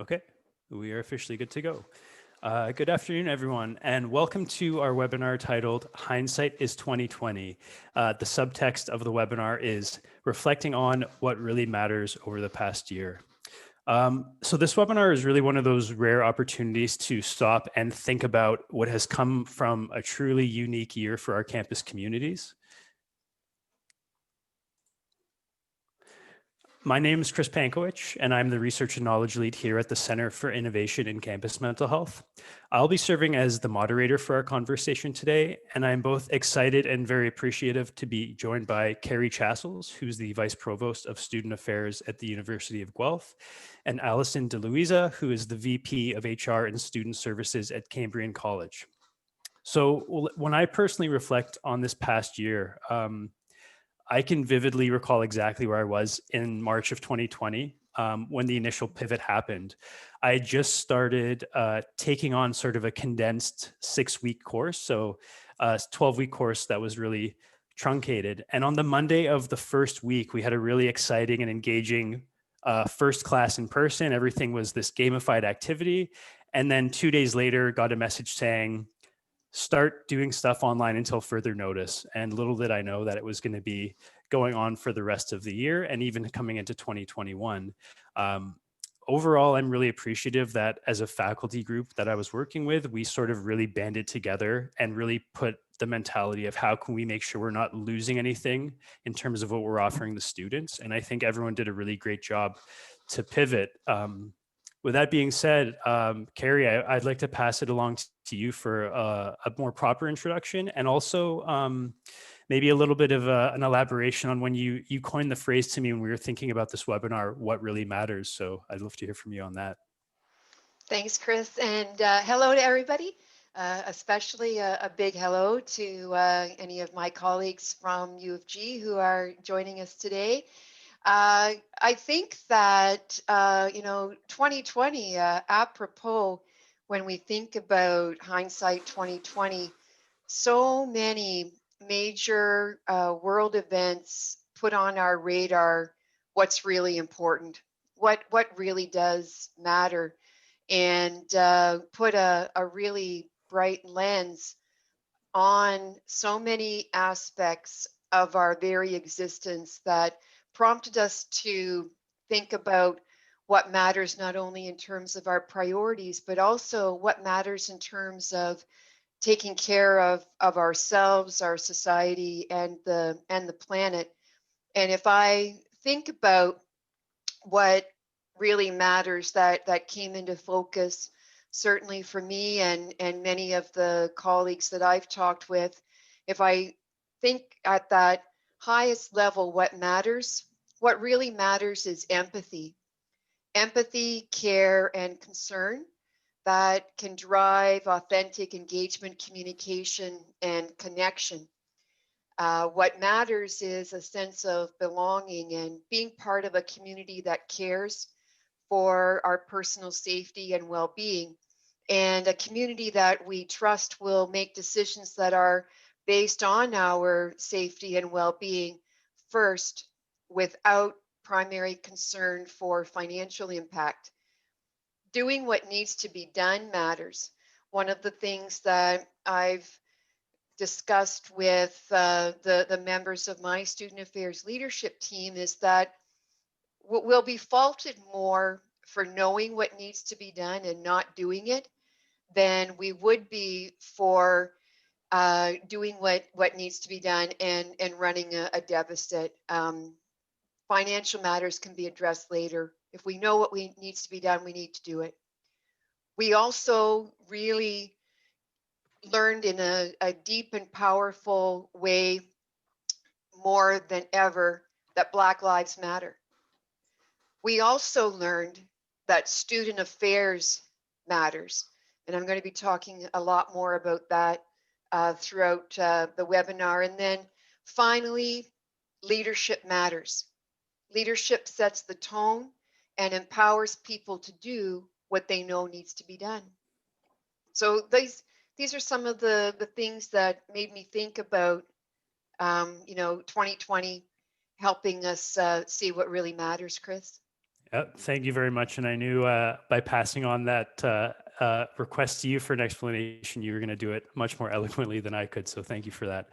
Okay, we are officially good to go. Good afternoon, everyone, and welcome to our webinar titled Hindsight is 2020. The subtext of the webinar is reflecting on what really matters over the past year. So this webinar is really one of those rare opportunities to stop and think about what has come from a truly unique year for our campus communities. My name is Chris Pankowich, and I'm the Research and Knowledge Lead here at the Center for Innovation in Campus Mental Health. I'll be serving as the moderator for our conversation today, and I'm both excited and very appreciative to be joined by Carrie Chassels, who's the Vice Provost of Student Affairs at the University of Guelph, and Alison DeLuisa, who is the VP of HR and Student Services at Cambrian College. So when I personally reflect on this past year, I can vividly recall exactly where I was in March of 2020 when the initial pivot happened. I had just started taking on sort of a condensed 6-week course, so a 12-week course that was really truncated. And on the Monday of the first week, we had a really exciting and engaging first class in person. Everything was this gamified activity. And then 2 days later, got a message saying, start doing stuff online until further notice. And little did I know that it was going to be going on for the rest of the year and even coming into 2021. Overall, I'm really appreciative that as a faculty group that I was working with, we sort of really banded together and really put the mentality of how can we make sure we're not losing anything in terms of what we're offering the students. And I think everyone did a really great job to pivot. With that being said, Carrie, I'd like to pass it along to you for a more proper introduction, and also maybe a little bit of an elaboration on when you coined the phrase to me when we were thinking about this webinar, what really matters. So I'd love to hear from you on that. Thanks, Chris, and hello to everybody, especially a big hello to any of my colleagues from U of G who are joining us today. I think that, 2020, apropos, when we think about hindsight 2020, so many major world events put on our radar what's really important, what really does matter, and put a really bright lens on so many aspects of our very existence that prompted us to think about what matters not only in terms of our priorities, but also what matters in terms of taking care of ourselves, our society, and the planet. And if I think about what really matters that came into focus, certainly for me and many of the colleagues that I've talked with, if I think at that highest level, what really matters is empathy, care, and concern that can drive authentic engagement, communication, and connection. What matters is a sense of belonging and being part of a community that cares for our personal safety and well-being, and a community that we trust will make decisions that are based on our safety and well-being first, without primary concern for financial impact. Doing what needs to be done matters. One of the things that I've discussed with the members of my student affairs leadership team is that we'll be faulted more for knowing what needs to be done and not doing it than we would be for doing what needs to be done and running a deficit. Financial matters can be addressed later. If we know what needs to be done, we need to do it. We also really learned in a deep and powerful way, more than ever, that Black Lives Matter. We also learned that student affairs matters. And I'm going to be talking a lot more about that throughout the webinar. And then finally, leadership matters. Leadership sets the tone and empowers people to do what they know needs to be done. So these are some of the things that made me think about 2020 helping us see what really matters, Chris. Thank you very much. And I knew by passing on that request to you for an explanation, you were going to do it much more eloquently than I could. So thank you for that.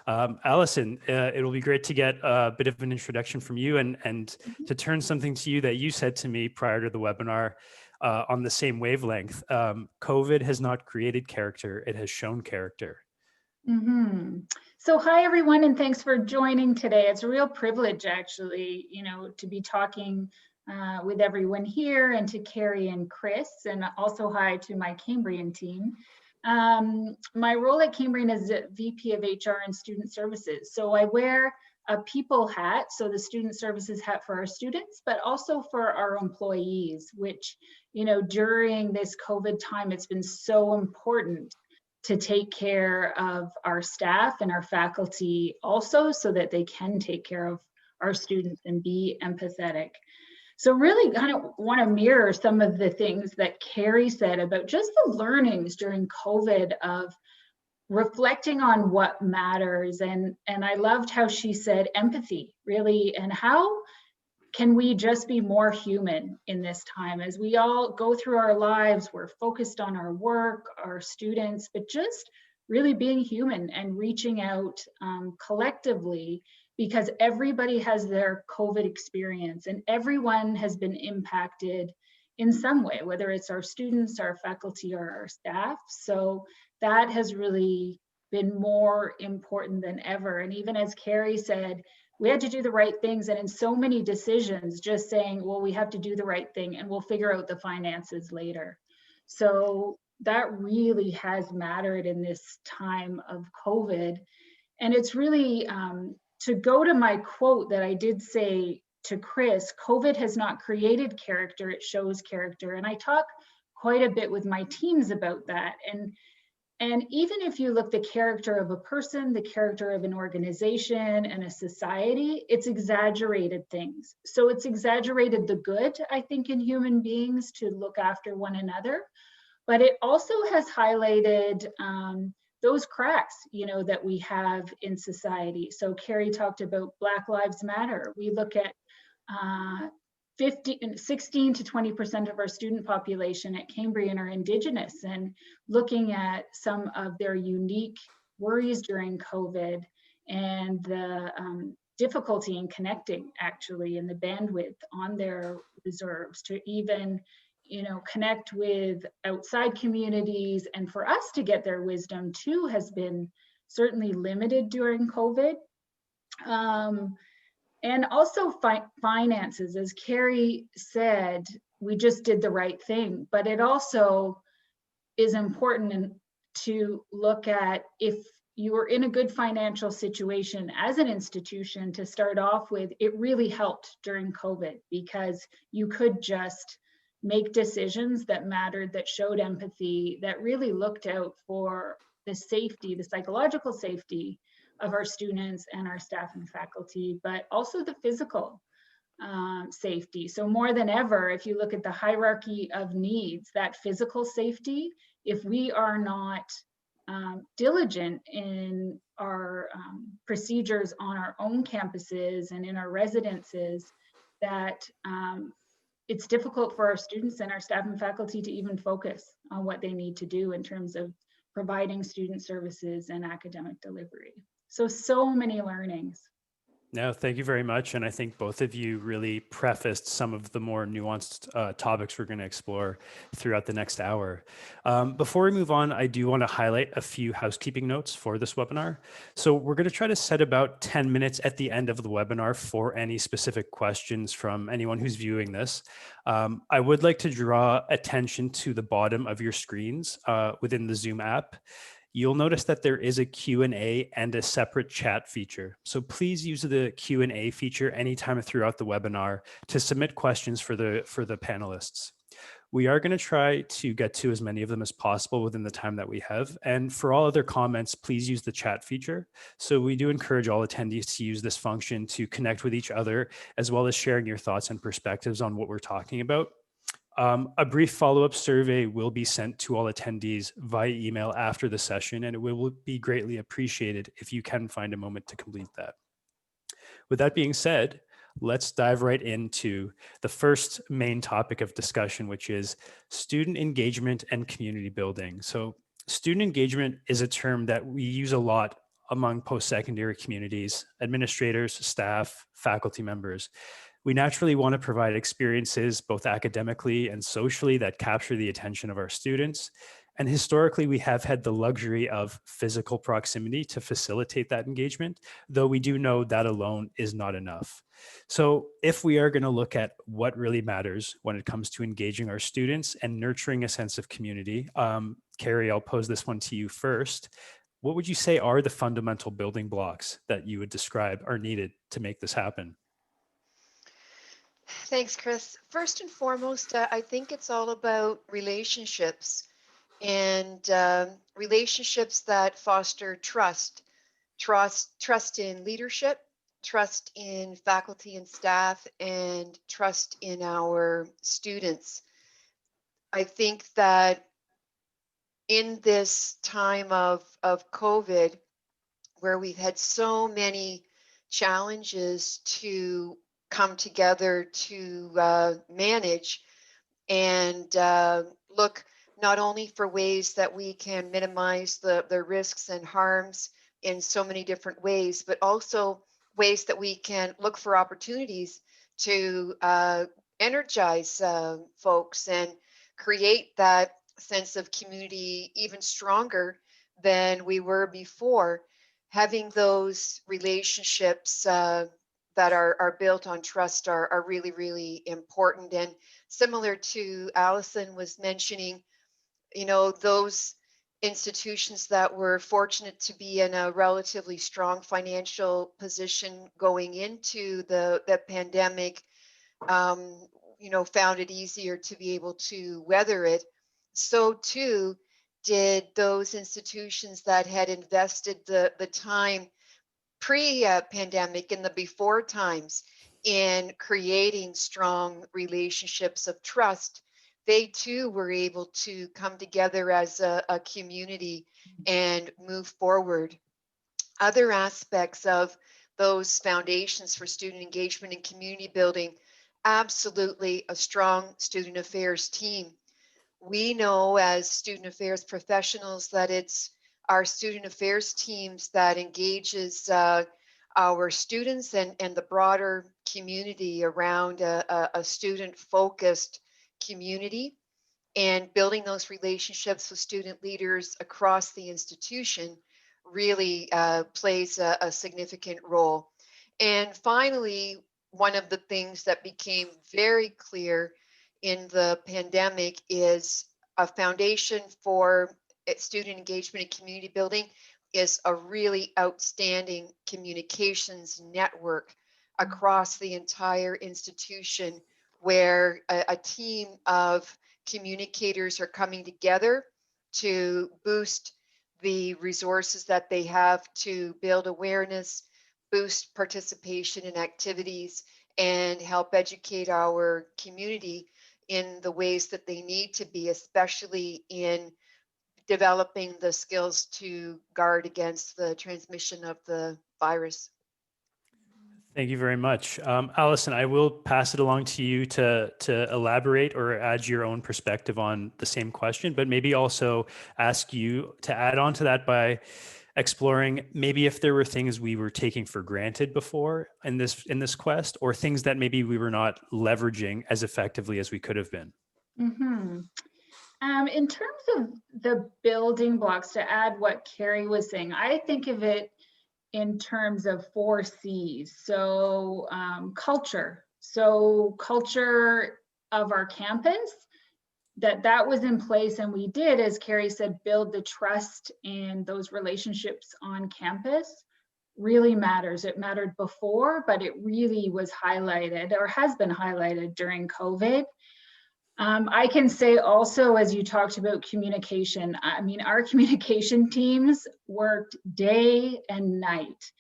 Allison, it'll be great to get a bit of an introduction from you and to turn something to you that you said to me prior to the webinar on the same wavelength. COVID has not created character, it has shown character. So hi, everyone, and thanks for joining today. It's a real privilege, actually, to be talking with everyone here, and to Carrie and Chris, and also hi to my Cambrian team. My role at Cambrian is VP of HR and Student Services. So I wear a people hat, so the student services hat for our students, but also for our employees, which, during this COVID time, it's been so important to take care of our staff and our faculty also, so that they can take care of our students and be empathetic. So really kind of want to mirror some of the things that Carrie said about just the learnings during COVID of reflecting on what matters. And I loved how she said empathy, really, and how can we just be more human in this time? As we all go through our lives, we're focused on our work, our students, but just really being human and reaching out collectively, because everybody has their COVID experience and everyone has been impacted in some way, whether it's our students, our faculty, or our staff. So that has really been more important than ever. And even as Carrie said, we had to do the right things, and in so many decisions, just saying, well, we have to do the right thing and we'll figure out the finances later. So that really has mattered in this time of COVID. And it's really, to go to my quote that I did say to Chris, COVID has not created character, it shows character. And I talk quite a bit with my teams about that. And even if you look the character of a person, the character of an organization and a society, it's exaggerated things. So it's exaggerated the good, I think, in human beings to look after one another, but it also has highlighted those cracks, that we have in society. So Carrie talked about Black Lives Matter. We look at 16 to 20% of our student population at Cambrian are Indigenous, and looking at some of their unique worries during COVID and the difficulty in connecting, actually, and the bandwidth on their reserves to even, connect with outside communities, and for us to get their wisdom too has been certainly limited during COVID. And also finances, as Carrie said, we just did the right thing, but it also is important to look at, if you were in a good financial situation as an institution to start off with, it really helped during COVID, because you could just make decisions that mattered, that showed empathy, that really looked out for the safety, the psychological safety of our students and our staff and faculty, but also the physical safety. So more than ever, if you look at the hierarchy of needs, that physical safety, if we are not diligent in our procedures on our own campuses and in our residences, that it's difficult for our students and our staff and faculty to even focus on what they need to do in terms of providing student services and academic delivery. So many learnings. No, thank you very much. And I think both of you really prefaced some of the more nuanced topics we're going to explore throughout the next hour. Before we move on, I do want to highlight a few housekeeping notes for this webinar. So we're going to try to set about 10 minutes at the end of the webinar for any specific questions from anyone who's viewing this. I would like to draw attention to the bottom of your screens within the Zoom app. You'll notice that there is a Q&A and a separate chat feature. So please use the Q&A feature anytime throughout the webinar to submit questions for the panelists. We are going to try to get to as many of them as possible within the time that we have. And for all other comments, please use the chat feature. So we do encourage all attendees to use this function to connect with each other, as well as sharing your thoughts and perspectives on what we're talking about. A brief follow-up survey will be sent to all attendees via email after the session, and it will be greatly appreciated if you can find a moment to complete that. With that being said, let's dive right into the first main topic of discussion, which is student engagement and community building. So student engagement is a term that we use a lot among post-secondary communities, administrators, staff, faculty members. We naturally want to provide experiences both academically and socially that capture the attention of our students. And historically, we have had the luxury of physical proximity to facilitate that engagement, though we do know that alone is not enough. So if we are going to look at what really matters when it comes to engaging our students and nurturing a sense of community, Carrie, I'll pose this one to you first. What would you say are the fundamental building blocks that you would describe are needed to make this happen? Thanks, Chris. First and foremost, I think it's all about relationships and relationships that foster trust in leadership, trust in faculty and staff, and trust in our students. I think that in this time of COVID, where we've had so many challenges to come together to manage and look not only for ways that we can minimize the risks and harms in so many different ways, but also ways that we can look for opportunities to energize folks and create that sense of community even stronger than we were before. Having those relationships that are built on trust are really, really important. And similar to Allison was mentioning, those institutions that were fortunate to be in a relatively strong financial position going into the pandemic, found it easier to be able to weather it. So too did those institutions that had invested the time pre-pandemic in the before times in creating strong relationships of trust. They too were able to come together as a community and move forward. Other aspects of those foundations for student engagement and community building, absolutely a strong student affairs team. We know as student affairs professionals that it's our student affairs teams that engages our students and the broader community around a student-focused community, and building those relationships with student leaders across the institution really plays a significant role. And finally, one of the things that became very clear in the pandemic is a foundation for student engagement and community building is a really outstanding communications network across the entire institution, where a team of communicators are coming together to boost the resources that they have to build awareness, boost participation in activities, and help educate our community in the ways that they need to be, especially in developing the skills to guard against the transmission of the virus. Thank you very much. Allison, I will pass it along to you to elaborate or add your own perspective on the same question, but maybe also ask you to add on to that by exploring maybe if there were things we were taking for granted before in this quest, or things that maybe we were not leveraging as effectively as we could have been. Mm-hmm. In terms of the building blocks, to add what Carrie was saying, I think of it in terms of 4 C's. So culture. So culture of our campus, that was in place, and we did, as Carrie said, build the trust and those relationships on campus. Really matters. It mattered before, but it really was highlighted, or has been highlighted, during COVID. I can say also, as you talked about communication, I mean, our communication teams worked day and night,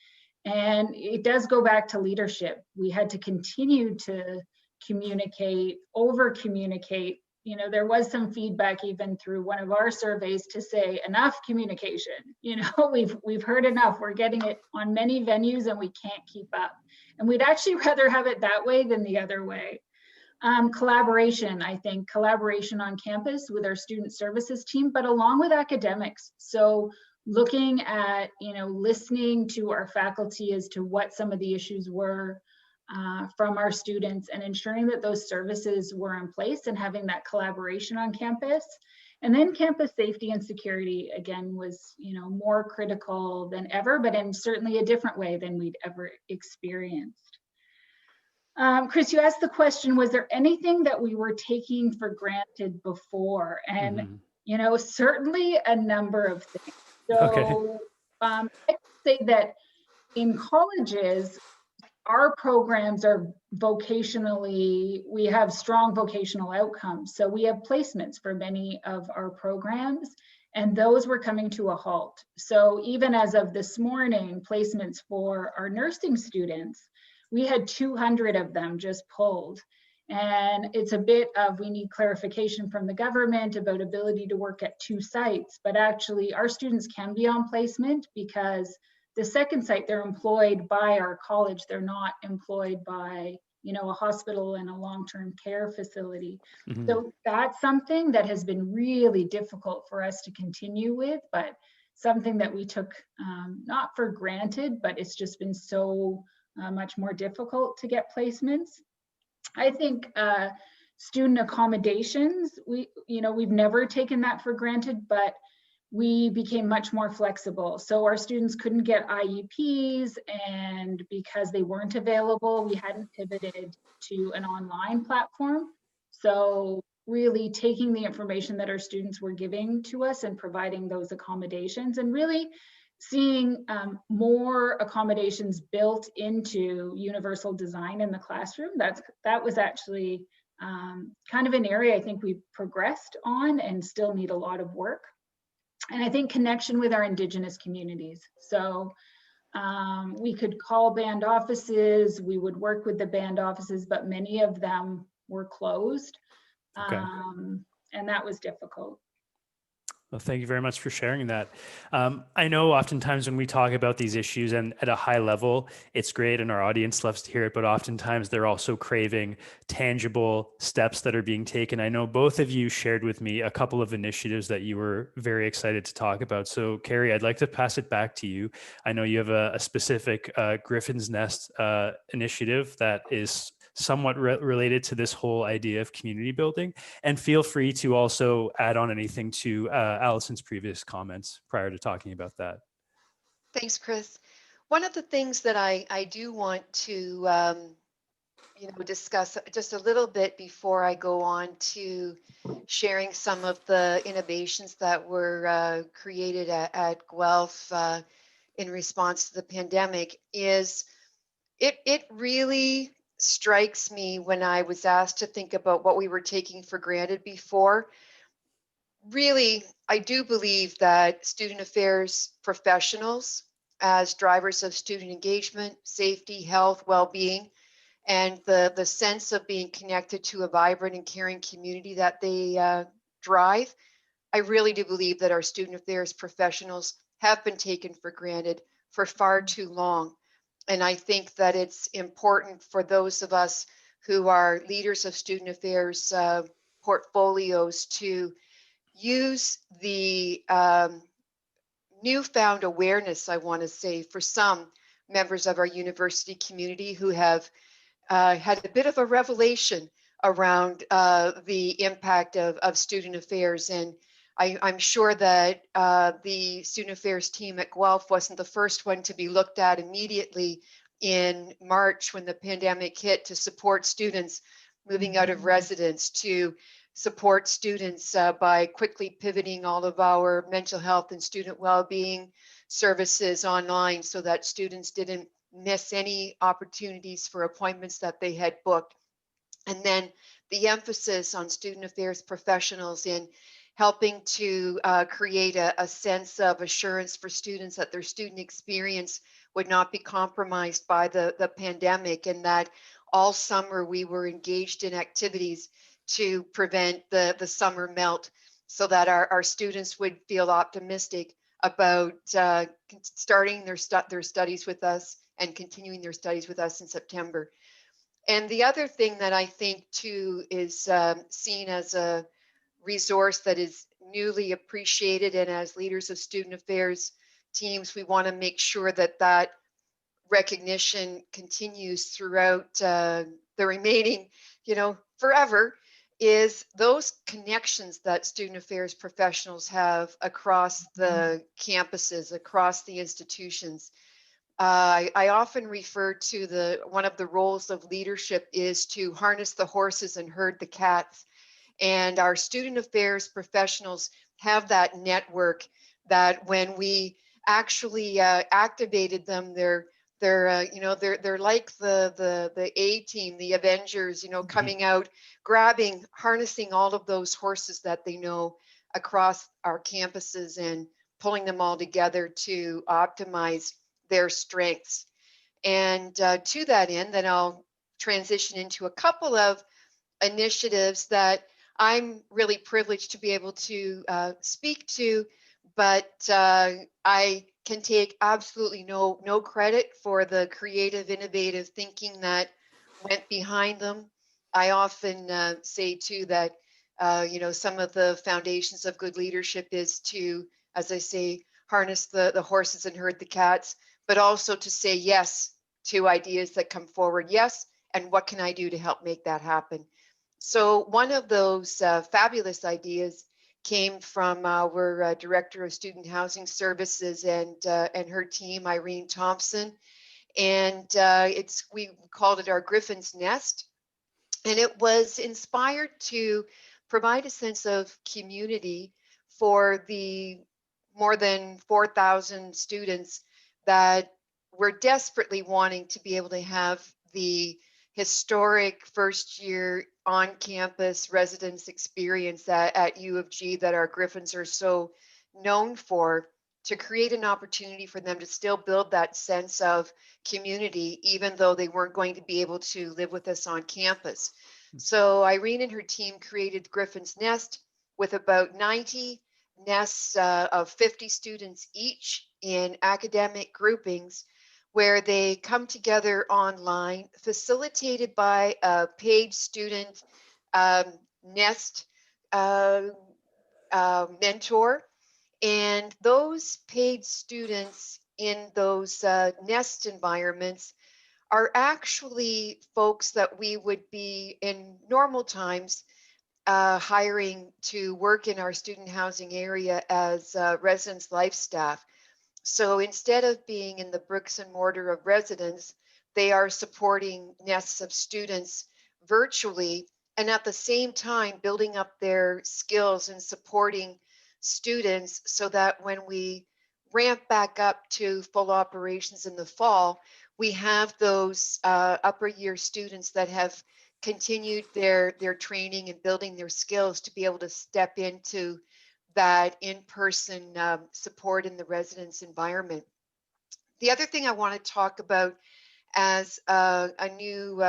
and it does go back to leadership. We had to continue to communicate, over communicate. There was some feedback even through one of our surveys to say enough communication. We've heard enough. We're getting it on many venues and we can't keep up. And we'd actually rather have it that way than the other way. Collaboration, I think collaboration on campus with our student services team, but along with academics. So looking at, listening to our faculty as to what some of the issues were from our students, and ensuring that those services were in place and having that collaboration on campus. And then campus safety and security, again, was, more critical than ever, but in certainly a different way than we'd ever experienced. Chris, you asked the question, was there anything that we were taking for granted before? And, certainly a number of things. So I'd say that in colleges, our programs are vocationally, we have strong vocational outcomes. So we have placements for many of our programs, and those were coming to a halt. So even as of this morning, placements for our nursing students, we had 200 of them just pulled. And it's a bit of, we need clarification from the government about ability to work at 2 sites, but actually our students can be on placement because the second site, they're employed by our college. They're not employed by, a hospital and a long-term care facility. So that's something that has been really difficult for us to continue with, but something that we took not for granted, but it's just been so much more difficult to get placements. I think student accommodations, we've never taken that for granted, but we became much more flexible. So our students couldn't get IEPs, and because they weren't available, we hadn't pivoted to an online platform. So really taking the information that our students were giving to us and providing those accommodations, and really seeing more accommodations built into universal design in the classroom. That was actually kind of an area I think we've progressed on and still need a lot of work. And I think connection with our Indigenous communities. So we could call band offices, we would work with the band offices, but many of them were closed. And that was difficult. Well, thank you very much for sharing that. I know oftentimes when we talk about these issues and at a high level, it's great and our audience loves to hear it, but oftentimes they're also craving tangible steps that are being taken. I know both of you shared with me a couple of initiatives that you were very excited to talk about. So Carrie, I'd like to pass it back to you. I know you have a specific Griffin's Nest initiative that is somewhat related to this whole idea of community building. And feel free to also add on anything to Allison's previous comments prior to talking about that. Thanks, Chris. One of the things that I do want to discuss just a little bit before I go on to sharing some of the innovations that were created at Guelph in response to the pandemic is it really strikes me when I was asked to think about what we were taking for granted before. Really, I do believe that student affairs professionals, as drivers of student engagement, safety, health, well-being, and the sense of being connected to a vibrant and caring community that they drive, I really do believe that our student affairs professionals have been taken for granted for far too long. And I think that it's important for those of us who are leaders of student affairs portfolios to use the newfound awareness, I want to say, for some members of our university community who have had a bit of a revelation around the impact of student affairs. And I'm sure that the student affairs team at Guelph wasn't the first one to be looked at immediately in March when the pandemic hit to support students moving out of residence, to support students by quickly pivoting all of our mental health and student well-being services online so that students didn't miss any opportunities for appointments that they had booked. And then the emphasis on student affairs professionals in helping to create a sense of assurance for students that their student experience would not be compromised by the pandemic, and that all summer we were engaged in activities to prevent the summer melt so that our students would feel optimistic about starting their studies with us and continuing their studies with us in September. And the other thing that I think too is seen as a resource that is newly appreciated, and as leaders of student affairs teams, we want to make sure that that recognition continues throughout the remaining, forever, is those connections that student affairs professionals have across the campuses, across the institutions. I often refer to one of the roles of leadership is to harness the horses and herd the cats. And our student affairs professionals have that network that when we actually activated them, they're like the A team, the Avengers, coming out, grabbing, harnessing all of those horses that they know across our campuses and pulling them all together to optimize their strengths. And to that end, then I'll transition into a couple of initiatives that I'm really privileged to be able to speak to, but I can take absolutely no credit for the creative, innovative thinking that went behind them. I often say too that some of the foundations of good leadership is to, as I say, harness the horses and herd the cats, but also to say yes to ideas that come forward. Yes, and what can I do to help make that happen? So one of those fabulous ideas came from our Director of Student Housing Services and her team, Irene Thompson. And we called it our Griffin's Nest. And it was inspired to provide a sense of community for the more than 4,000 students that were desperately wanting to be able to have the historic first year on-campus residence experience at U of G that our Griffins are so known for, to create an opportunity for them to still build that sense of community, even though they weren't going to be able to live with us on campus. So Irene and her team created Griffin's Nest with about 90 nests of 50 students each in academic groupings, where they come together online, facilitated by a paid student nest mentor. And those paid students in those nest environments are actually folks that we would be in normal times hiring to work in our student housing area as residence life staff. So instead of being in the bricks and mortar of residence, they are supporting nests of students virtually, and at the same time building up their skills and supporting students so that when we ramp back up to full operations in the fall, we have those upper year students that have continued their training and building their skills to be able to step into that in-person support in the residence environment. The other thing I want to talk about as a new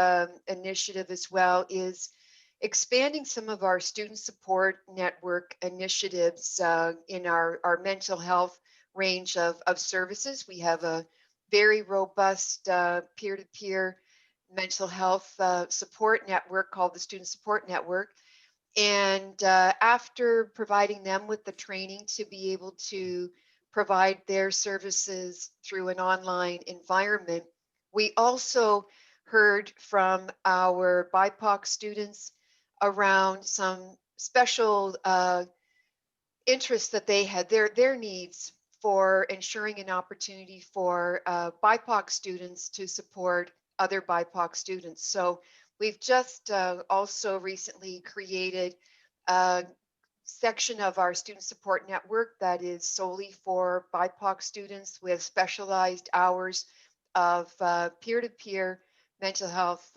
initiative as well is expanding some of our student support network initiatives in our mental health range of services. We have a very robust peer-to-peer mental health support network called the Student Support Network. And after providing them with the training to be able to provide their services through an online environment, we also heard from our BIPOC students around some special interests that they had, their needs for ensuring an opportunity for BIPOC students to support other BIPOC students. So we've just also recently created a section of our student support network that is solely for BIPOC students with specialized hours of peer-to-peer mental health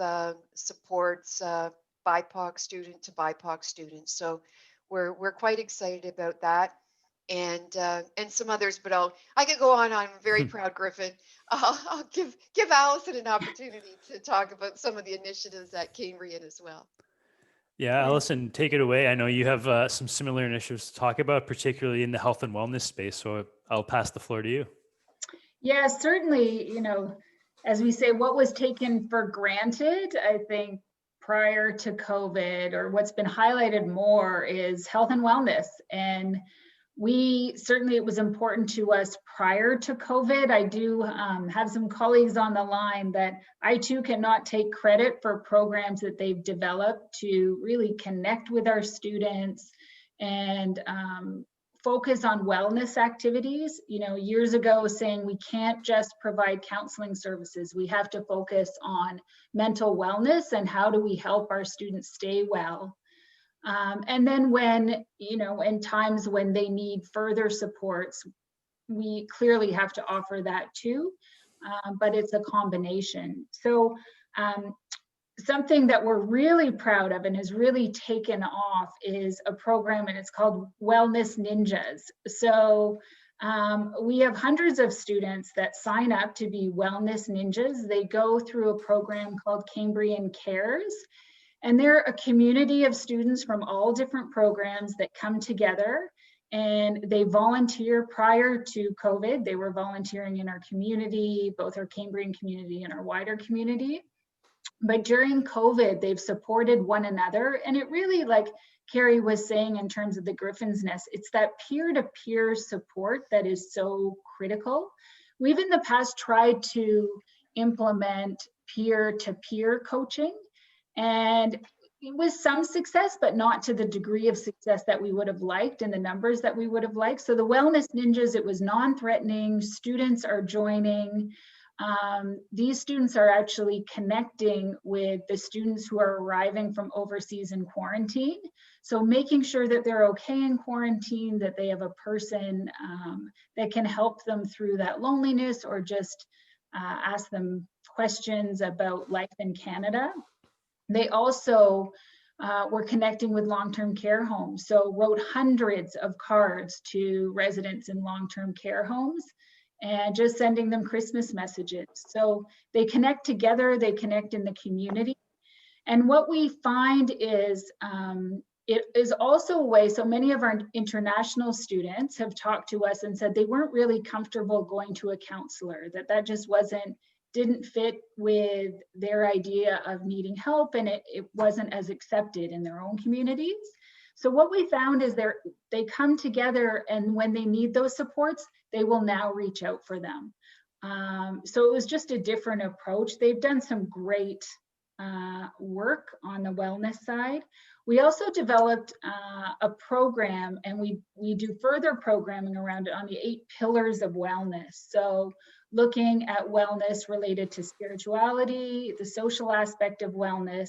supports, BIPOC student to BIPOC student. So we're quite excited about that, and some others. But I could go on. I'm a very proud Griffin. I'll give Allison an opportunity to talk about some of the initiatives at Cambrian as well. Yeah, Allison, take it away. I know you have some similar initiatives to talk about, particularly in the health and wellness space. So I'll pass the floor to you. Yeah, certainly, as we say, what was taken for granted, I think, prior to COVID, or what's been highlighted more, is health and wellness. And we certainly, it was important to us prior to COVID. I do have some colleagues on the line that I too cannot take credit for programs that they've developed to really connect with our students and focus on wellness activities. You know, years ago saying we can't just provide counseling services, we have to focus on mental wellness and how do we help our students stay well. And then when, you know, in times when they need further supports, we clearly have to offer that too, but it's a combination. So something that we're really proud of and has really taken off is a program, and it's called Wellness Ninjas. So we have hundreds of students that sign up to be Wellness Ninjas. They go through a program called Cambrian Cares. And they're a community of students from all different programs that come together, and they volunteer. Prior to COVID, they were volunteering in our community, both our Cambrian community and our wider community. But during COVID, they've supported one another. And it really, like Carrie was saying in terms of the Griffin's Nest, it's that peer-to-peer support that is so critical. We've in the past tried to implement peer-to-peer coaching, and with some success, but not to the degree of success that we would have liked and the numbers that we would have liked. So the Wellness Ninjas, it was non-threatening. Students are joining. These students are actually connecting with the students who are arriving from overseas in quarantine. So making sure that they're okay in quarantine, that they have a person that can help them through that loneliness, or just ask them questions about life in Canada. They also were connecting with long-term care homes. So wrote hundreds of cards to residents in long-term care homes and just sending them Christmas messages. So they connect together, they connect in the community. And what we find is it is also a way, so many of our international students have talked to us and said they weren't really comfortable going to a counselor, that just didn't fit with their idea of needing help, and it wasn't as accepted in their own communities. So what we found is they come together, and when they need those supports, they will now reach out for them. So it was just a different approach. They've done some great work on the wellness side. We also developed a program, and we do further programming around it on the 8 pillars of wellness. So looking at wellness related to spirituality, the social aspect of wellness,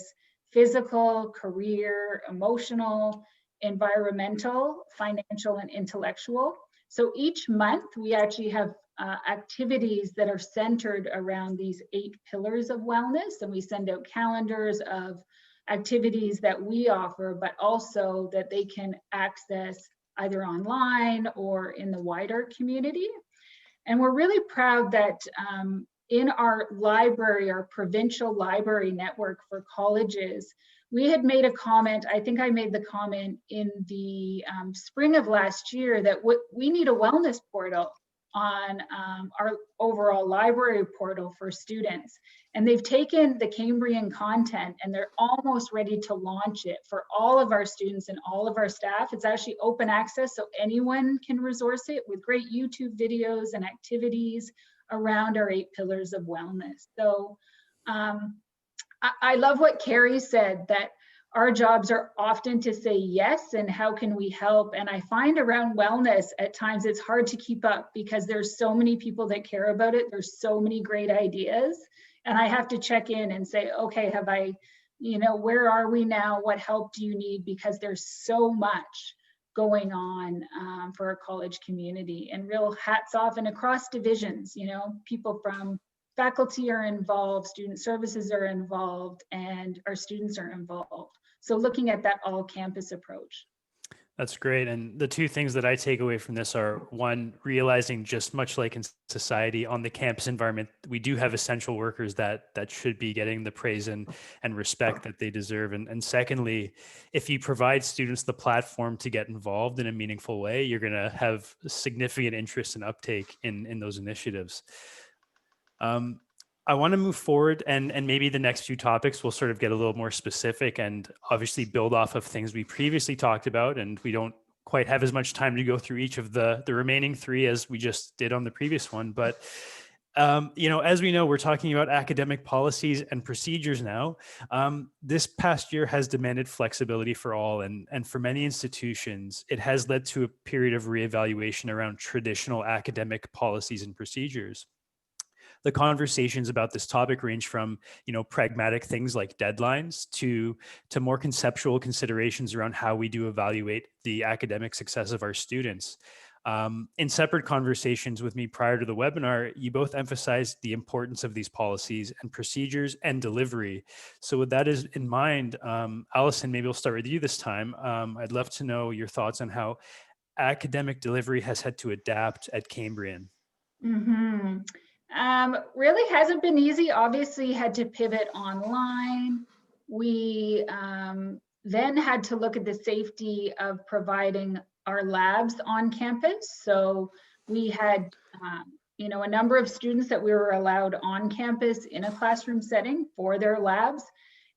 physical, career, emotional, environmental, financial, and intellectual. So each month we actually have activities that are centered around these 8 pillars of wellness, and we send out calendars of activities that we offer, but also that they can access either online or in the wider community. And we're really proud that in our library, our provincial library network for colleges, we had made a comment, I think I made the comment in the spring of last year, that we need a wellness portal on our overall library portal for students. And they've taken the Cambrian content and they're almost ready to launch it for all of our students and all of our staff. It's actually open access, so anyone can resource it with great YouTube videos and activities around our 8 pillars of wellness. So I love what Carrie said, that our jobs are often to say yes, and how can we help? And I find around wellness, at times it's hard to keep up because there's so many people that care about it. There's so many great ideas. And I have to check in and say, okay, have I, where are we now? What help do you need? Because there's so much going on for our college community, and real hats off, and across divisions, people from faculty are involved, student services are involved, and our students are involved. So looking at that all campus approach. That's great. And the 2 things that I take away from this are, one, realizing just much like in society on the campus environment, we do have essential workers that should be getting the praise and respect that they deserve. And secondly, if you provide students the platform to get involved in a meaningful way, you're going to have significant interest and uptake in those initiatives. I want to move forward, and maybe the next few topics will sort of get a little more specific and obviously build off of things we previously talked about. And we don't quite have as much time to go through each of the remaining three as we just did on the previous one. But as we know, we're talking about academic policies and procedures now. This past year has demanded flexibility for all, and for many institutions, it has led to a period of reevaluation around traditional academic policies and procedures. The conversations about this topic range from, pragmatic things like deadlines to more conceptual considerations around how we do evaluate the academic success of our students. In separate conversations with me prior to the webinar, you both emphasized the importance of these policies and procedures and delivery. So with that in mind, Allison, maybe we'll start with you this time. I'd love to know your thoughts on how academic delivery has had to adapt at Cambrian. Really hasn't been easy. Obviously had to pivot online. We then had to look at the safety of providing our labs on campus. So we had, a number of students that we were allowed on campus in a classroom setting for their labs.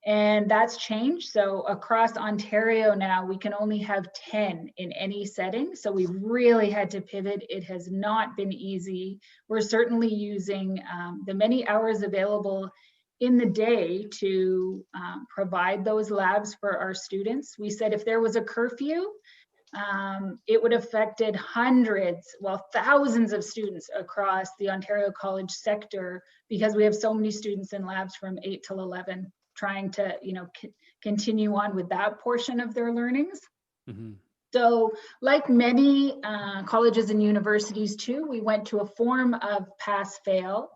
And that's changed. So across Ontario now, we can only have 10 in any setting. So we've really had to pivot. It has not been easy. We're certainly using the many hours available in the day to provide those labs for our students. We said if there was a curfew, it would have affected thousands of students across the Ontario college sector because we have so many students in labs from 8 till 11. Trying to, continue on with that portion of their learnings. Mm-hmm. So like many colleges and universities too, we went to a form of pass-fail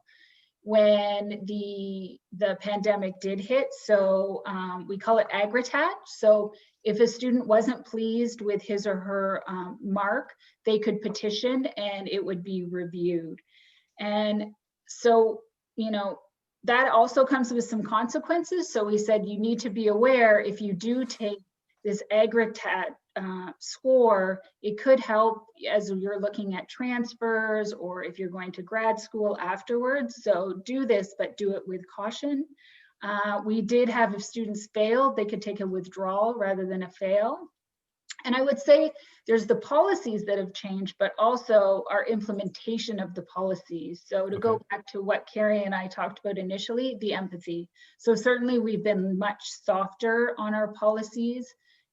when the pandemic did hit. So we call it aggretat. So if a student wasn't pleased with his or her mark, they could petition and it would be reviewed. And so, that also comes with some consequences. So we said you need to be aware if you do take this aggregate score, it could help as you're looking at transfers or if you're going to grad school afterwards. So do this, but do it with caution. We did have, if students failed, they could take a withdrawal rather than a fail. And I would say there's the policies that have changed, but also our implementation of the policies. So to go back to what Carrie and I talked about initially, the empathy. So certainly we've been much softer on our policies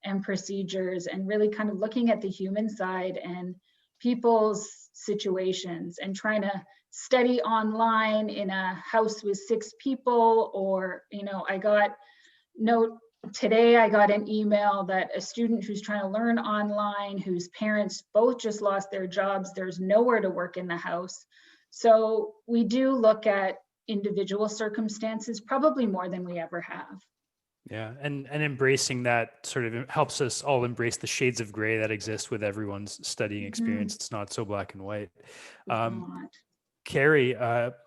and procedures and really kind of looking at the human side and people's situations and trying to study online in a house with 6 people or, Today, I got an email that a student who's trying to learn online, whose parents both just lost their jobs, there's nowhere to work in the house. So we do look at individual circumstances, probably more than we ever have. Yeah, and embracing that sort of helps us all embrace the shades of gray that exist with everyone's studying experience. It's not so black and white. Carrie,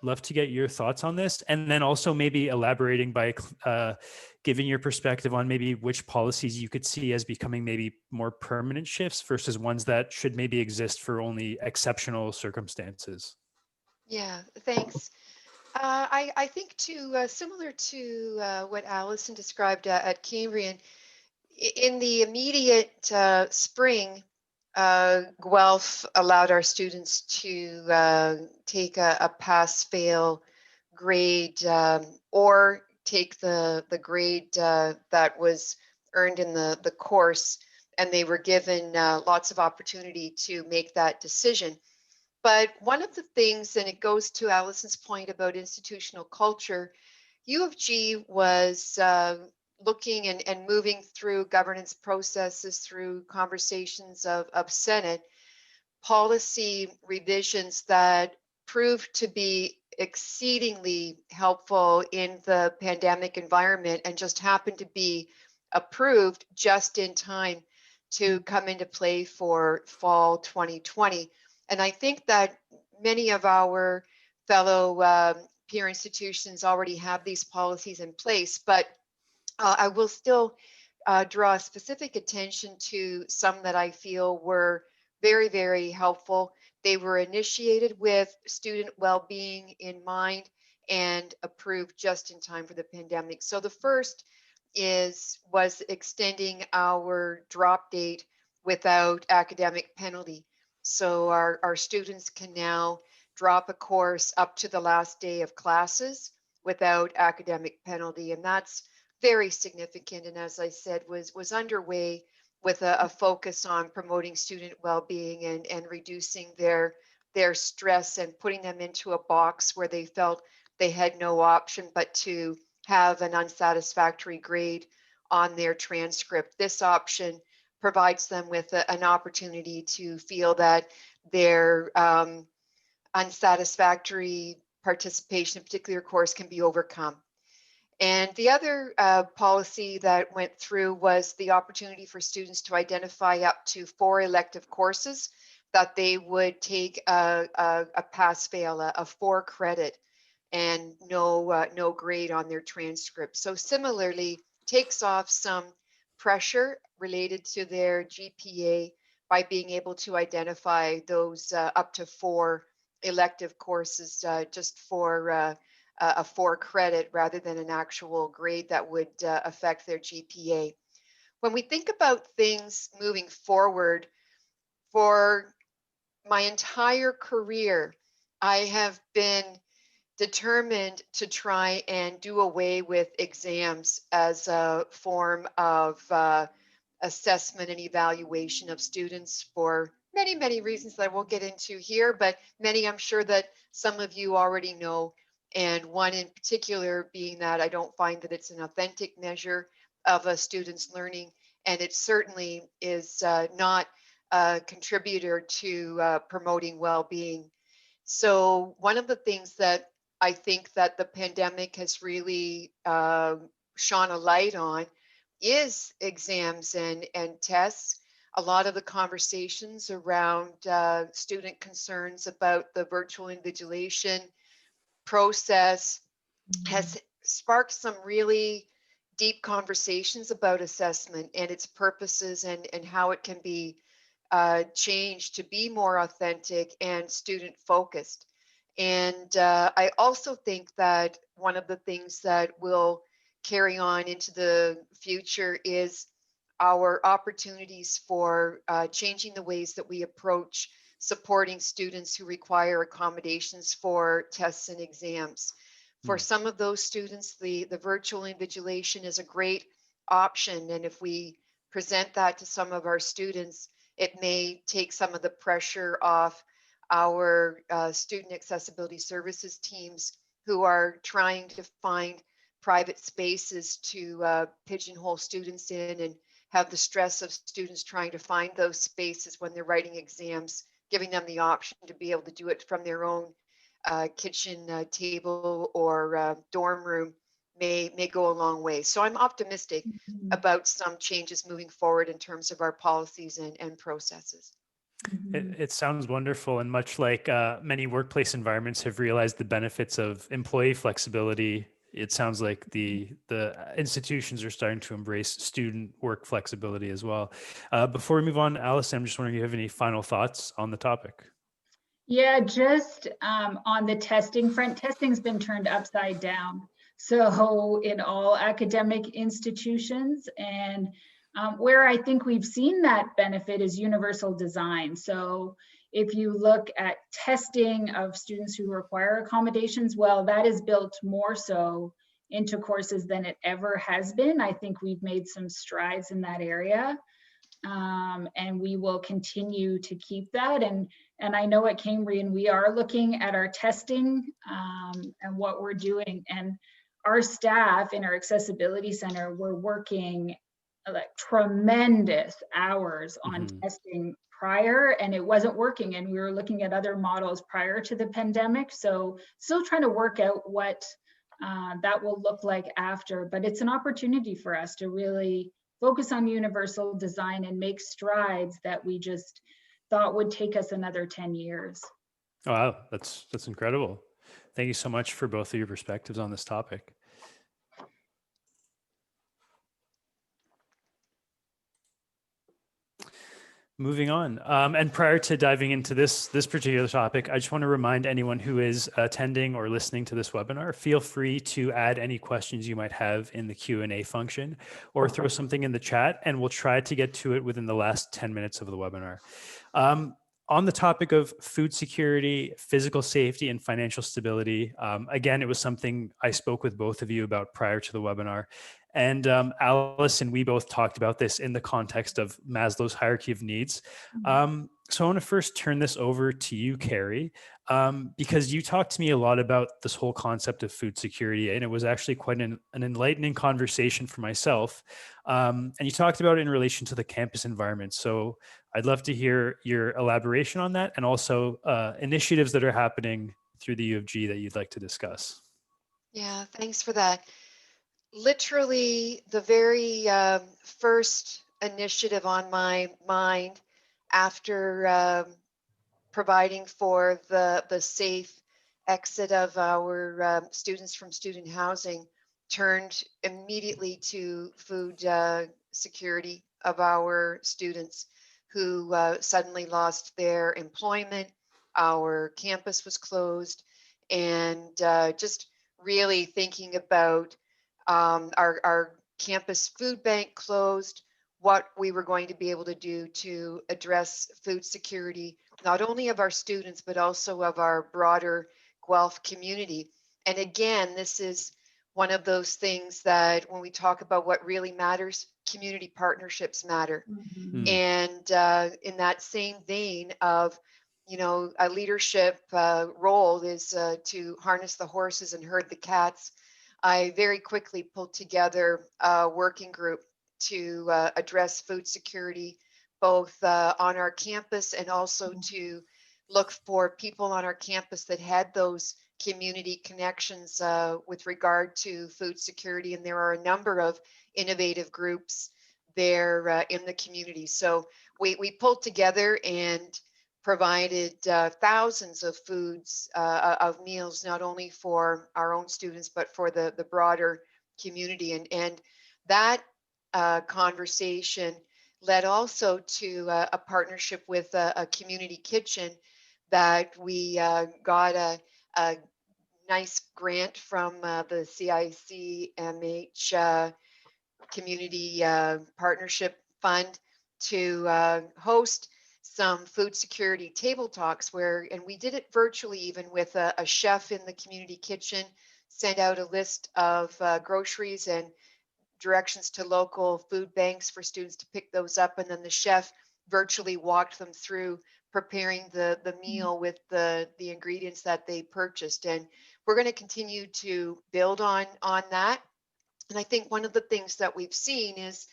love to get your thoughts on this, and then also maybe elaborating by giving your perspective on maybe which policies you could see as becoming maybe more permanent shifts versus ones that should maybe exist for only exceptional circumstances. Yeah, thanks. I think similar to what Allison described at Cambrian, in the immediate spring, Guelph allowed our students to take a pass-fail grade or take the grade that was earned in the course, and they were given lots of opportunity to make that decision. But one of the things, and it goes to Allison's point about institutional culture, U of G was looking and moving through governance processes, through conversations of Senate, policy revisions that proved to be exceedingly helpful in the pandemic environment and just happened to be approved just in time to come into play for fall 2020. And I think that many of our fellow peer institutions already have these policies in place, but I will still draw specific attention to some that I feel were very, very helpful. They were initiated with student well-being in mind, and approved just in time for the pandemic. So the first was extending our drop date without academic penalty. So our students can now drop a course up to the last day of classes without academic penalty. And that's very significant. And as I said, was underway with a focus on promoting student well-being and reducing their stress and putting them into a box where they felt they had no option but to have an unsatisfactory grade on their transcript. This option provides them with an opportunity to feel that their unsatisfactory participation in a particular course can be overcome. And the other policy that went through was the opportunity for students to identify up to 4 elective courses that they would take a pass-fail, a 4 credit, and no grade on their transcript. So similarly, takes off some pressure related to their GPA by being able to identify those up to 4 elective courses just for a 4 credit rather than an actual grade that would affect their GPA. When we think about things moving forward, for my entire career, I have been determined to try and do away with exams as a form of assessment and evaluation of students for many, many reasons that I won't get into here, but many I'm sure that some of you already know. And one in particular being that I don't find that it's an authentic measure of a student's learning. And it certainly is not a contributor to promoting well-being. So one of the things that I think that the pandemic has really shone a light on is exams and tests. A lot of the conversations around student concerns about the virtual invigilation process has sparked some really deep conversations about assessment and its purposes and how it can be changed to be more authentic and student focused. And I also think that one of the things that will carry on into the future is our opportunities for changing the ways that we approach supporting students who require accommodations for tests and exams. For some of those students, the virtual invigilation is a great option. And if we present that to some of our students, it may take some of the pressure off our student accessibility services teams who are trying to find private spaces to pigeonhole students in and have the stress of students trying to find those spaces when they're writing exams, giving them the option to be able to do it from their own kitchen table or dorm room may go a long way. So I'm optimistic about some changes moving forward in terms of our policies and processes. It sounds wonderful. And much like many workplace environments have realized the benefits of employee flexibility, it sounds like the institutions are starting to embrace student work flexibility as well. Before we move on, Alison, I'm just wondering if you have any final thoughts on the topic. Yeah, just on the testing front, testing's been turned upside down. So in all academic institutions, and where I think we've seen that benefit is universal design. So if you look at testing of students who require accommodations, well, that is built more so into courses than it ever has been. I think we've made some strides in that area. And we will continue to keep that. And I know at Cambrian, we are looking at our testing and what we're doing. And our staff in our accessibility center, we're working like tremendous hours on testing prior, and it wasn't working. And we were looking at other models prior to the pandemic. So still trying to work out what that will look like after, but it's an opportunity for us to really focus on universal design and make strides that we just thought would take us another 10 years. Wow, that's incredible. Thank you so much for both of your perspectives on this topic. Moving on. And prior to diving into this particular topic, I just want to remind anyone who is attending or listening to this webinar, feel free to add any questions you might have in the Q&A function or throw something in the chat, and we'll try to get to it within the last 10 minutes of the webinar. On the topic of food security, physical safety, and financial stability, again, it was something I spoke with both of you about prior to the webinar. And Alice and we both talked about this in the context of Maslow's hierarchy of needs. So I want to first turn this over to you, Carrie, because you talked to me a lot about this whole concept of food security, and it was actually quite an enlightening conversation for myself. And you talked about it in relation to the campus environment. So I'd love to hear your elaboration on that, and also initiatives that are happening through the U of G that you'd like to discuss. Yeah, thanks for that. Literally, the very first initiative on my mind after providing for the safe exit of our students from student housing turned immediately to food security of our students who suddenly lost their employment. Our campus was closed, and just really thinking about our campus food bank closed, what we were going to be able to do to address food security, not only of our students, but also of our broader Guelph community. And again, this is one of those things that when we talk about what really matters, community partnerships matter. And in that same vein of, a leadership role is to harness the horses and herd the cats. I very quickly pulled together a working group to address food security, both on our campus and also to look for people on our campus that had those community connections with regard to food security. And there are a number of innovative groups there in the community. So we pulled together and provided thousands of foods, of meals, not only for our own students, but for the broader community. And that conversation led also to a partnership with a community kitchen that we got a nice grant from the CICMH Community Partnership Fund to host some food security table talks and we did it virtually, even with a chef in the community kitchen, sent out a list of groceries and directions to local food banks for students to pick those up. And then the chef virtually walked them through preparing the meal with the ingredients that they purchased. And we're going to continue to build on that. And I think one of the things that we've seen is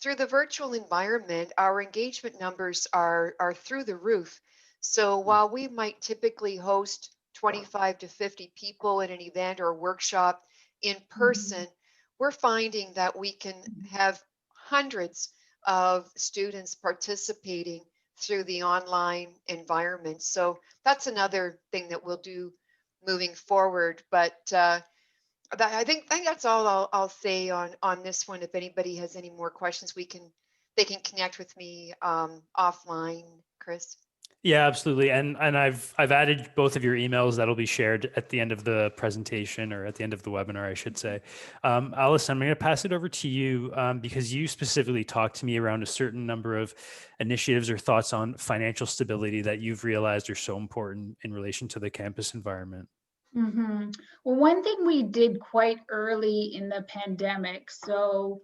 through the virtual environment, our engagement numbers are through the roof. So while we might typically host 25 to 50 people in an event or workshop in person, we're finding that we can have hundreds of students participating through the online environment. So that's another thing that we'll do moving forward. But I think that's all I'll say on this one. If anybody has any more questions, they can connect with me offline, Chris. Yeah, absolutely. And I've added both of your emails that'll be shared at the end of the presentation, or at the end of the webinar, I should say. Alice, I'm going to pass it over to you because you specifically talked to me around a certain number of initiatives or thoughts on financial stability that you've realized are so important in relation to the campus environment. Well, one thing we did quite early in the pandemic, so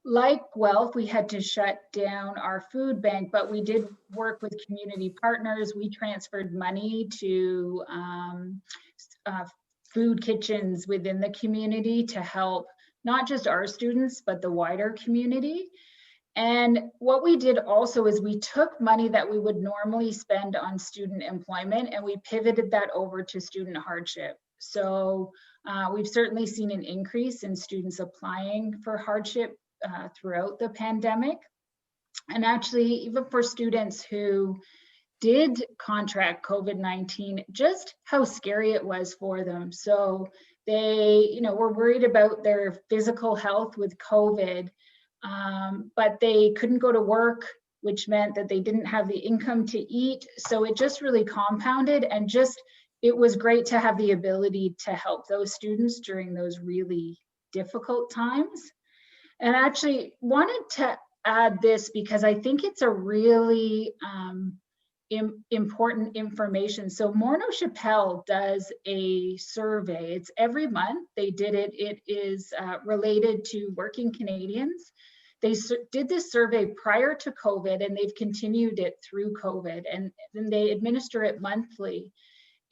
like Guelph, we had to shut down our food bank, but we did work with community partners. We transferred money to food kitchens within the community to help not just our students, but the wider community. And what we did also is we took money that we would normally spend on student employment and we pivoted that over to student hardship. So we've certainly seen an increase in students applying for hardship throughout the pandemic. And actually, even for students who did contract COVID-19, just how scary it was for them. So they, were worried about their physical health with COVID, but they couldn't go to work. which meant that they didn't have the income to eat. So it just really compounded, and just, it was great to have the ability to help those students during those really difficult times. And I actually wanted to add this because I think it's a really important information. So Morneau Chappelle does a survey. It's every month they did it. It is related to working Canadians. They did this survey prior to COVID, and they've continued it through COVID, and then they administer it monthly.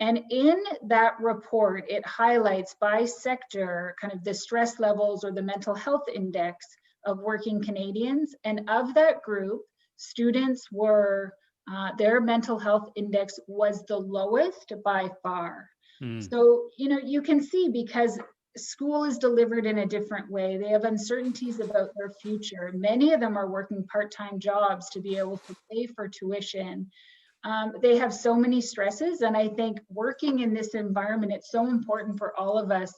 And in that report, it highlights by sector kind of the stress levels or the mental health index of working Canadians. And of that group, students were, their mental health index was the lowest by far. So, you know, you can see, because school is delivered in a different way. They have uncertainties about their future. Many of them are working part-time jobs to be able to pay for tuition. They have so many stresses, and I think working in this environment, it's so important for all of us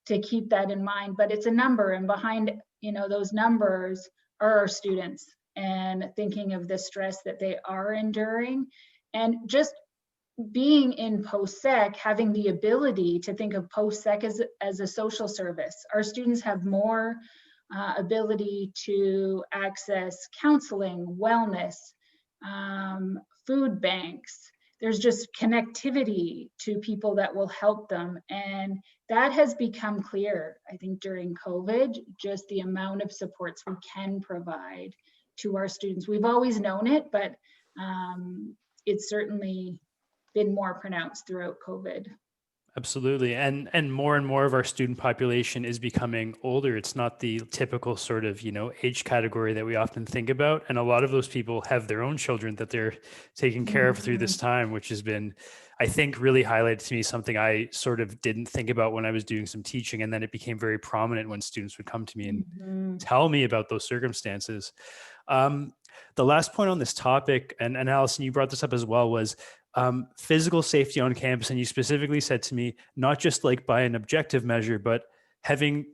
to keep that in mind. But it's a number, and behind, you know, those numbers are our students, and thinking of the stress that they are enduring. And just being in post-sec, having the ability to think of post-sec as a social service. Our students have more ability to access counseling, wellness, food banks. There's just connectivity to people that will help them. And that has become clear, I think, during COVID, just the amount of supports we can provide to our students. We've always known it, but it's certainly been more pronounced throughout COVID. Absolutely. And more of our student population is becoming older. It's not the typical sort of, you know, age category that we often think about. And a lot of those people have their own children that they're taking care of through this time, which has been, I think, really highlighted to me, something I sort of didn't think about when I was doing some teaching. And then it became very prominent when students would come to me and tell me about those circumstances. The last point on this topic, and Allison, you brought this up as well, was physical safety on campus. And you specifically said to me, not just like by an objective measure, but having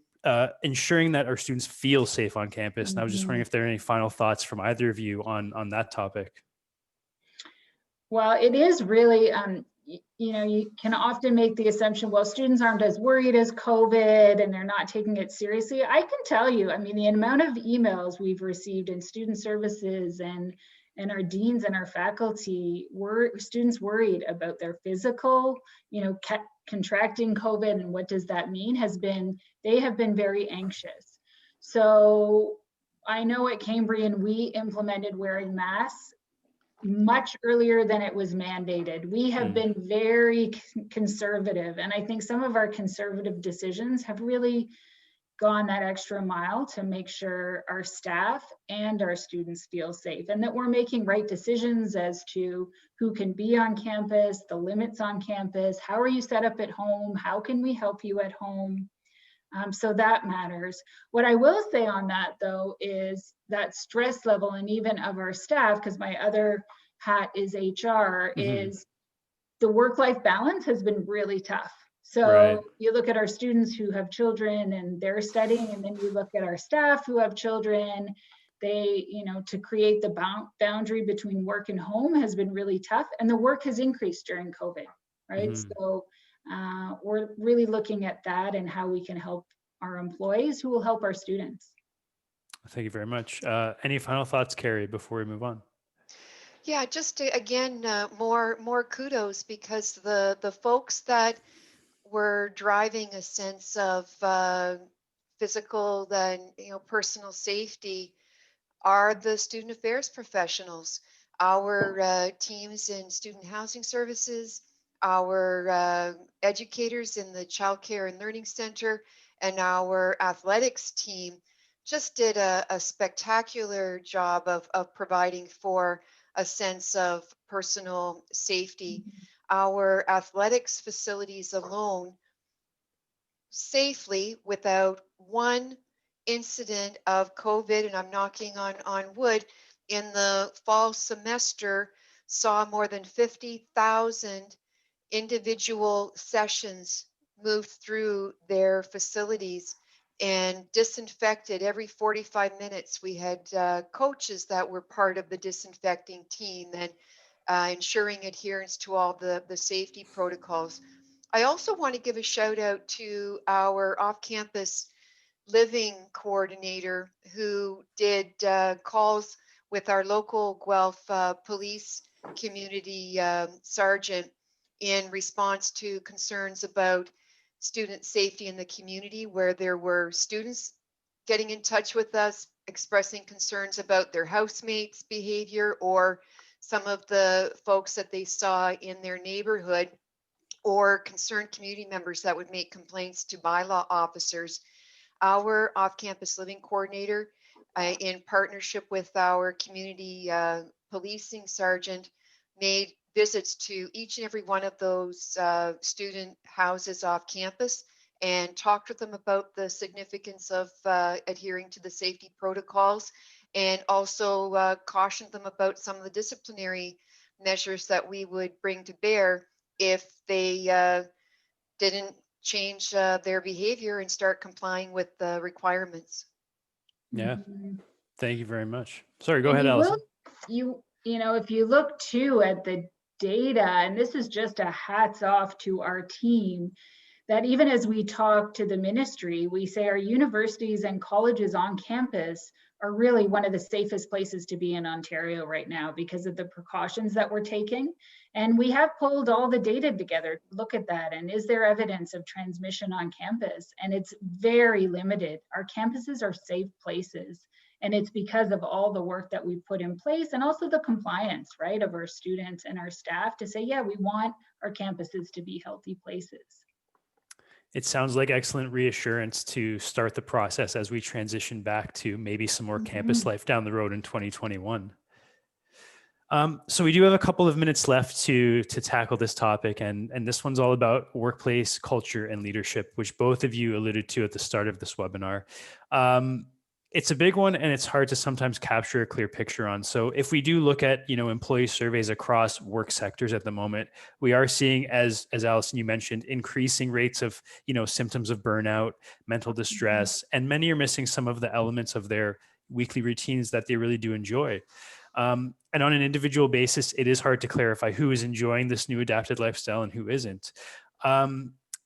ensuring that our students feel safe on campus. And I was just wondering if there are any final thoughts from either of you on that topic. Well, it is really, you know, you can often make the assumption, well, students aren't as worried as COVID and they're not taking it seriously. I can tell you, I mean, the amount of emails we've received in student services and our deans and our faculty, students worried about their physical, you know, contracting COVID, and what does that mean, they have been very anxious. So I know at Cambrian, we implemented wearing masks much earlier than it was mandated. We have been very conservative, and I think some of our conservative decisions have really gone that extra mile to make sure our staff and our students feel safe, and that we're making right decisions as to who can be on campus, the limits on campus, how are you set up at home, how can we help you at home. So that matters. What I will say on that, though, is that stress level, and even of our staff, because my other hat is HR, is the work-life balance has been really tough. So you look at our students who have children and they're studying, and then you look at our staff who have children. They, you know, to create the boundary between work and home has been really tough, and the work has increased during COVID, right? So we're really looking at that and how we can help our employees who will help our students. Thank you very much. Any final thoughts, Carrie, before we move on? Yeah, just to, again, more kudos, because the folks that were driving a sense of physical and, you know, personal safety are the student affairs professionals, our teams in student housing services, our educators in the Child Care and Learning Center, and our athletics team just did a spectacular job of providing for a sense of personal safety. Our athletics facilities alone, safely, without one incident of COVID, and I'm knocking on wood, in the fall semester, saw more than 50,000 individual sessions move through their facilities. and disinfected every 45 minutes. We had coaches that were part of the disinfecting team and ensuring adherence to all the safety protocols. I also want to give a shout out to our off-campus living coordinator who did calls with our local Guelph police community sergeant in response to concerns about student safety in the community, where there were students getting in touch with us expressing concerns about their housemates' behavior or some of the folks that they saw in their neighborhood, or concerned community members that would make complaints to bylaw officers. Our off-campus living coordinator, in partnership with our community policing sergeant, made visits to each and every one of those student houses off campus and talked with them about the significance of adhering to the safety protocols, and also cautioned them about some of the disciplinary measures that we would bring to bear if they didn't change their behavior and start complying with the requirements. Yeah. Mhm. Thank you very much. Sorry, go And ahead, Allison. you know, if you look too at the data, and this is just a hats off to our team, that even as we talk to the ministry, we say our universities and colleges on campus are really one of the safest places to be in Ontario right now because of the precautions that we're taking. And we have pulled all the data together to look at that. And is there evidence of transmission on campus? And it's very limited. Our campuses are safe places. And it's because of all the work that we've put in place, and also the compliance, right, of our students and our staff to say, yeah, we want our campuses to be healthy places. It sounds like excellent reassurance to start the process as we transition back to maybe some more campus life down the road in 2021. So we do have a couple of minutes left to tackle this topic, and this one's all about workplace culture and leadership, which both of you alluded to at the start of this webinar. It's a big one, and it's hard to sometimes capture a clear picture on. So if we do look at, employee surveys across work sectors at the moment, we are seeing, as Allison, you mentioned, increasing rates of, symptoms of burnout, mental distress, and many are missing some of the elements of their weekly routines that they really do enjoy. And on an individual basis, it is hard to clarify who is enjoying this new adapted lifestyle and who isn't.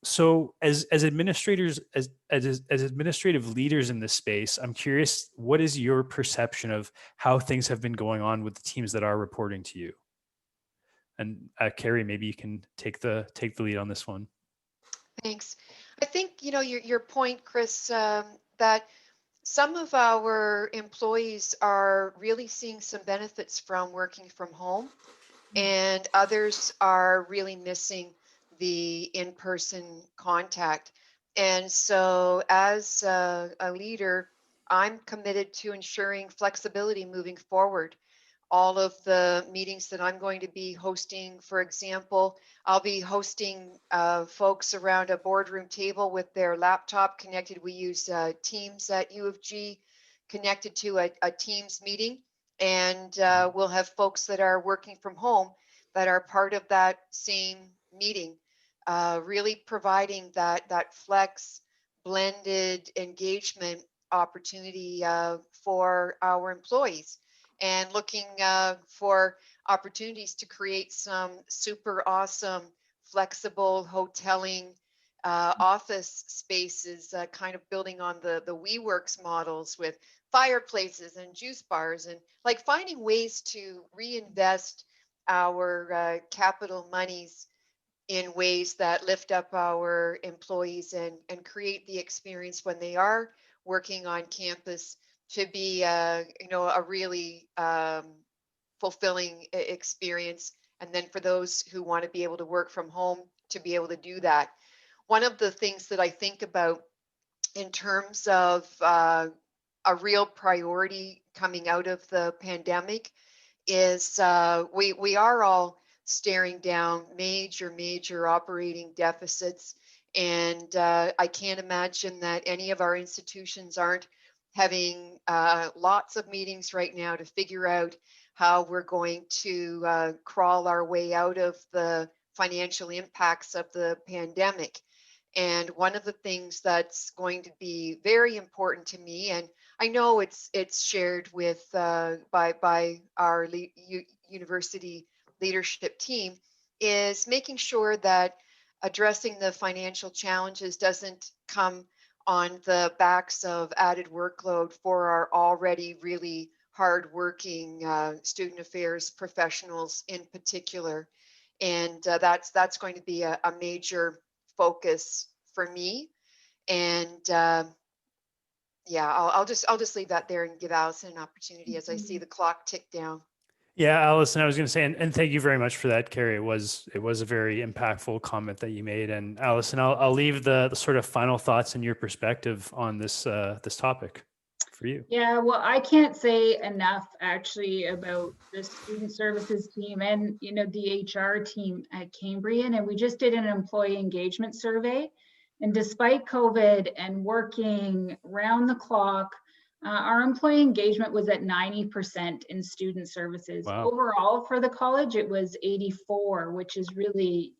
So as administrators, as administrative leaders in this space, I'm curious, what is your perception of how things have been going on with the teams that are reporting to you? And Carrie, maybe you can take the lead on this one. Thanks. I think, your point, Chris, that some of our employees are really seeing some benefits from working from home, and others are really missing the in-person contact. And so as a leader, I'm committed to ensuring flexibility moving forward. All of the meetings that I'm going to be hosting, for example, I'll be hosting folks around a boardroom table with their laptop connected. We use Teams at U of G, connected to a Teams meeting. And we'll have folks that are working from home that are part of that same meeting, really providing that flex, blended engagement opportunity for our employees, and looking for opportunities to create some super awesome, flexible hoteling office spaces, kind of building on the WeWorks models with fireplaces and juice bars, and like finding ways to reinvest our capital monies in ways that lift up our employees and create the experience when they are working on campus to be a really fulfilling experience, and then for those who want to be able to work from home to be able to do that. One of the things that I think about in terms of a real priority coming out of the pandemic is we are all staring down major operating deficits, and I can't imagine that any of our institutions aren't having lots of meetings right now to figure out how we're going to crawl our way out of the financial impacts of the pandemic. And one of the things that's going to be very important to me, and I know it's shared with by our university leadership team, is making sure that addressing the financial challenges doesn't come on the backs of added workload for our already really hardworking student affairs professionals in particular. And that's going to be a major focus for me. And yeah, I'll just leave that there and give Allison an opportunity as I see the clock tick down. Yeah, Allison, I was going to say, and thank you very much for that, Carrie. It was a very impactful comment that you made. And Allison, I'll leave the sort of final thoughts and your perspective on this this topic for you. Yeah, well, I can't say enough actually about the student services team and the HR team at Cambrian. And we just did an employee engagement survey. And despite COVID and working round the clock, our employee engagement was at 90% in student services. Wow. Overall for the college, it was 84, which is really,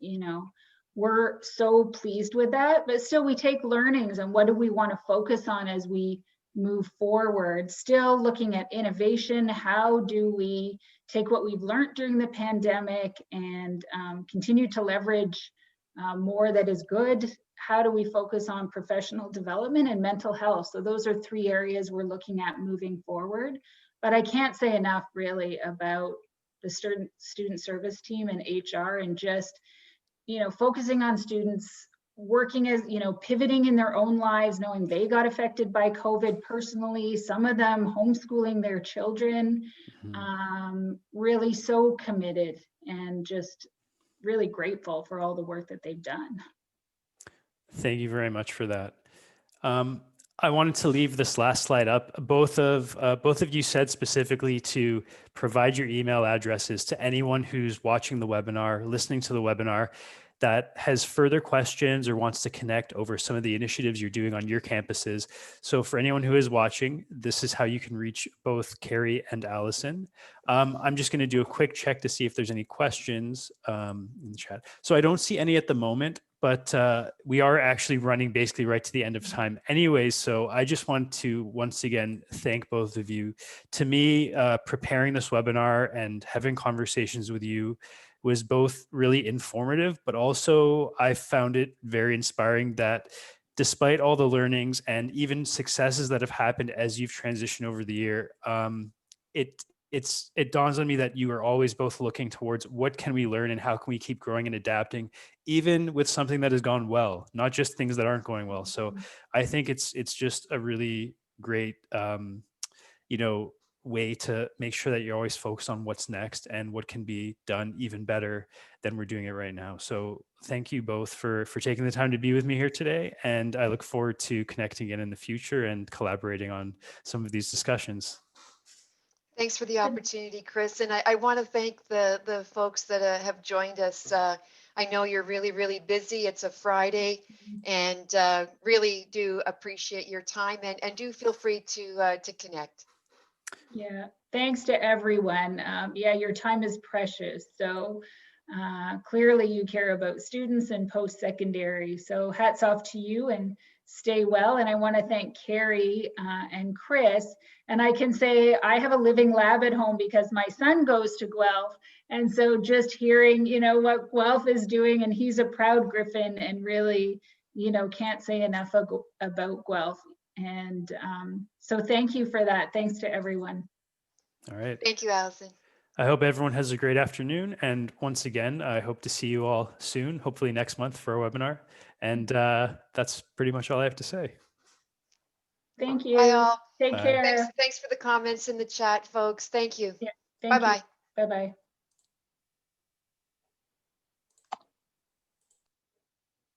we're so pleased with that. But still, we take learnings and what do we want to focus on as we move forward, still looking at innovation. How do we take what we've learned during the pandemic and continue to leverage more that is good? How do we focus on professional development and mental health? So those are 3 areas we're looking at moving forward. But I can't say enough really about the student service team and HR and just, focusing on students working as, pivoting in their own lives, knowing they got affected by COVID personally, some of them homeschooling their children, really so committed and just really grateful for all the work that they've done. Thank you very much for that. I wanted to leave this last slide up. Both of you said specifically to provide your email addresses to anyone who's watching the webinar, listening to the webinar, that has further questions or wants to connect over some of the initiatives you're doing on your campuses. So for anyone who is watching, this is how you can reach both Carrie and Allison. I'm just going to do a quick check to see if there's any questions in the chat. So I don't see any at the moment, but we are actually running basically right to the end of time anyways. So I just want to once again thank both of you. To me, preparing this webinar and having conversations with you was both really informative, but also I found it very inspiring that despite all the learnings and even successes that have happened as you've transitioned over the year, it dawns on me that you are always both looking towards what can we learn and how can we keep growing and adapting, even with something that has gone well, not just things that aren't going well. So I think it's just a really great, way to make sure that you're always focused on what's next and what can be done even better than we're doing it right now. So thank you both for taking the time to be with me here today. And I look forward to connecting again in the future and collaborating on some of these discussions. Thanks for the opportunity, Chris. And I want to thank the folks that have joined us. I know you're really, really busy. It's a Friday, and really do appreciate your time, and do feel free to connect. Yeah, thanks to everyone. Yeah, your time is precious. So clearly you care about students and post-secondary. So hats off to you and stay well. And I want to thank Carrie and Chris. And I can say I have a living lab at home because my son goes to Guelph. And so just hearing, what Guelph is doing, and he's a proud Griffin, and really, can't say enough about Guelph. And so thank you for that. Thanks to everyone. All right. Thank you, Allison. I hope everyone has a great afternoon. And once again, I hope to see you all soon, hopefully next month for a webinar. And that's pretty much all I have to say. Thank you. Bye all. Take care. Thanks for the comments in the chat, folks. Thank you. Yeah, thank you. Bye-bye. Bye-bye.